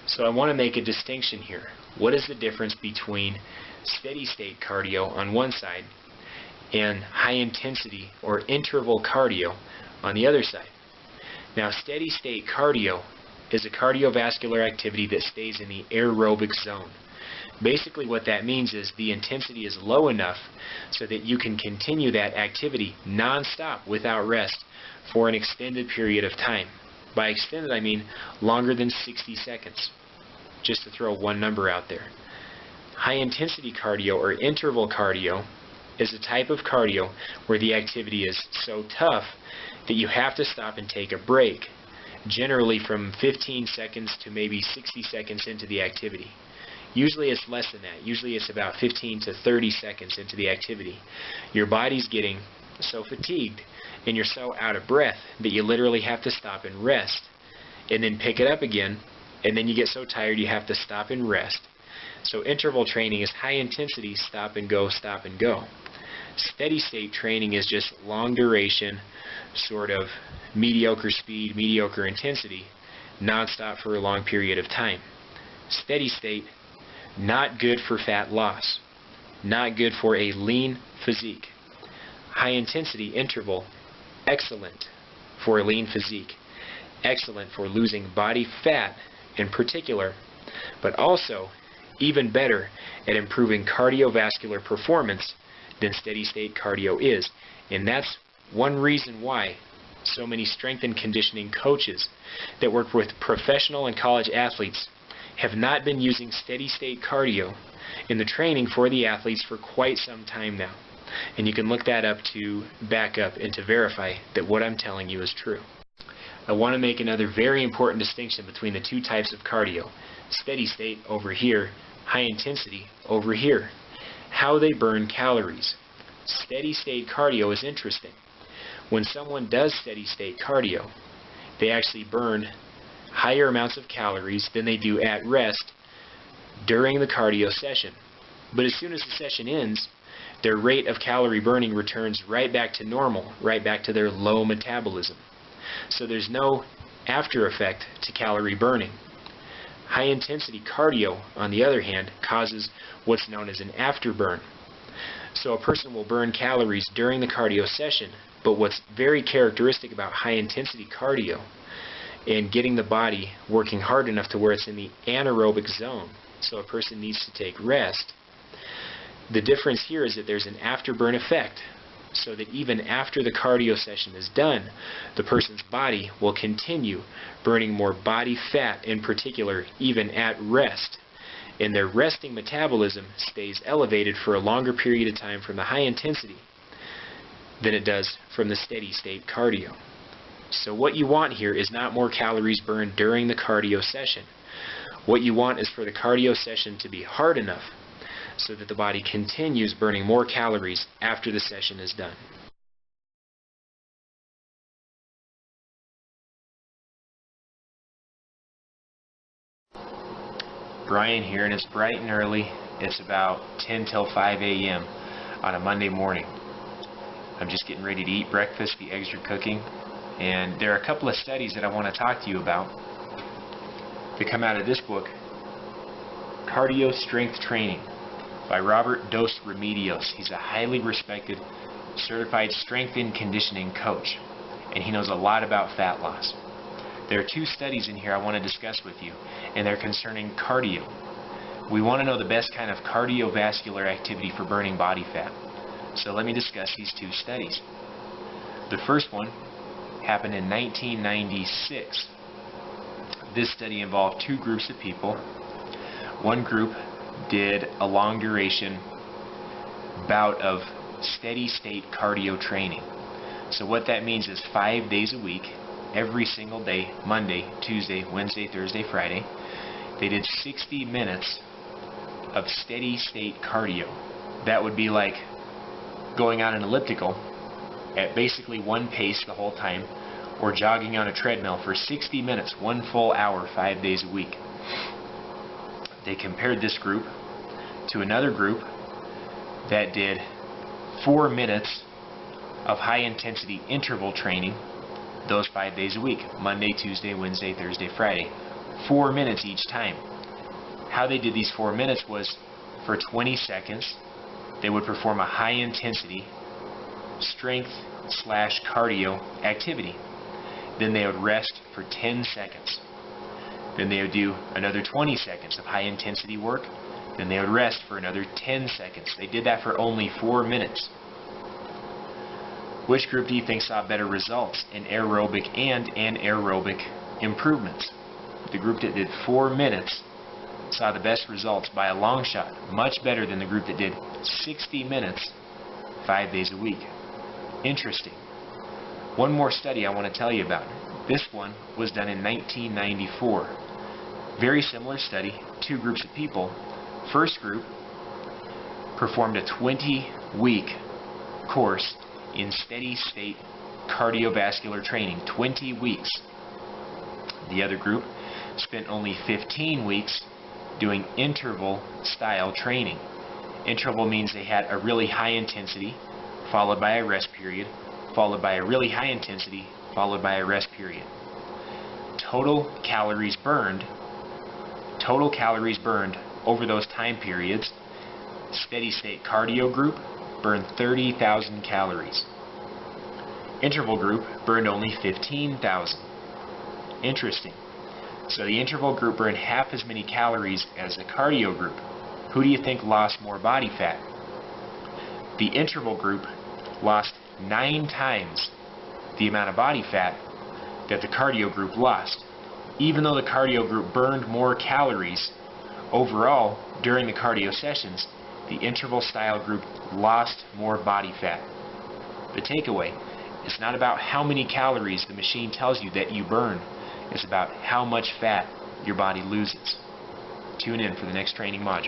So I want to make a distinction here. What is the difference between steady state cardio on one side and high intensity or interval cardio on the other side? Now, steady state cardio is a cardiovascular activity that stays in the aerobic zone. Basically what that means is the intensity is low enough so that you can continue that activity non-stop without rest for an extended period of time. By extended, I mean longer than 60 seconds, just to throw one number out there. High intensity cardio or interval cardio is a type of cardio where the activity is so tough that you have to stop and take a break, generally from 15 seconds to maybe 60 seconds into the activity. Usually it's less than that. Usually it's about 15 to 30 seconds into the activity. Your body's getting so fatigued and you're so out of breath that you literally have to stop and rest and then pick it up again, and then you get so tired you have to stop and rest. So interval training is high intensity, stop and go, stop and go. Steady state training is just long duration, sort of mediocre speed, mediocre intensity, non-stop for a long period of time. Steady state, not good for fat loss, not good for a lean physique. High intensity interval, excellent for a lean physique, excellent for losing body fat in particular, but also even better at improving cardiovascular performance than steady state cardio is. And that's one reason why so many strength and conditioning coaches that work with professional and college athletes have not been using steady state cardio in the training for the athletes for quite some time now. And you can look that up to back up and to verify that what I'm telling you is true. I want to make another very important distinction between the two types of cardio. Steady state over here, high intensity over here. How they burn calories. Steady state cardio is interesting. When someone does steady state cardio, they actually burn higher amounts of calories than they do at rest during the cardio session. But as soon as the session ends, their rate of calorie burning returns right back to normal, right back to their low metabolism. So there's no after effect to calorie burning. High intensity cardio, on the other hand, causes what's known as an afterburn. So a person will burn calories during the cardio session, but what's very characteristic about high intensity cardio and getting the body working hard enough to where it's in the anaerobic zone, so a person needs to take rest, the difference here is that there's an afterburn effect, so that even after the cardio session is done, the person's body will continue burning more body fat in particular, even at rest. And their resting metabolism stays elevated for a longer period of time from the high intensity than it does from the steady state cardio. So what you want here is not more calories burned during the cardio session. What you want is for the cardio session to be hard enough so that the body continues burning more calories after the session is done. Brian here, and it's bright and early. It's about 10 till 5 a.m. on a Monday morning. I'm just getting ready to eat breakfast. The eggs are cooking. And there are a couple of studies that I want to talk to you about that come out of this book, Cardio Strength Training by Robert Dos Remedios. He's a highly respected, certified strength and conditioning coach, and he knows a lot about fat loss. There are two studies in here I want to discuss with you, and they're concerning cardio. We want to know the best kind of cardiovascular activity for burning body fat. So let me discuss these two studies. The first one happened in 1996. This study involved two groups of people. One group did a long duration bout of steady state cardio training. So what that means is 5 days a week, every single day, Monday, Tuesday, Wednesday, Thursday, Friday. They did 60 minutes of steady state cardio. That would be like going on an elliptical at basically one pace the whole time, or jogging on a treadmill for 60 minutes, 1 full hour, 5 days a week. They compared this group to another group that did 4 minutes of high intensity interval training those 5 days a week, Monday, Tuesday, Wednesday, Thursday, Friday. 4 minutes each time. How they did these 4 minutes was for 20 seconds they would perform a high intensity strength/cardio activity. Then they would rest for 10 seconds. Then they would do another 20 seconds of high intensity work. Then they would rest for another 10 seconds. They did that for only 4 minutes. Which group do you think saw better results in aerobic and anaerobic improvements? The group that did 4 minutes saw the best results by a long shot, much better than the group that did 60 minutes 5 days a week. Interesting. One more study I want to tell you about. This one was done in 1994. Very similar study, 2 groups of people. First group performed a 20-week course in steady state cardiovascular training, 20 weeks. The other group spent only 15 weeks doing interval style training. Interval means they had a really high intensity followed by a rest period, followed by a really high intensity, followed by a rest period. Total calories burned over those time periods. Steady state cardio group burned 30,000 calories. Interval group burned only 15,000. Interesting. So the interval group burned half as many calories as the cardio group. Who do you think lost more body fat? The interval group lost 9 times the amount of body fat that the cardio group lost. Even though the cardio group burned more calories overall during the cardio sessions, the interval style group lost more body fat. The takeaway, it's not about how many calories the machine tells you that you burn. It's about how much fat your body loses. Tune in for the next training module.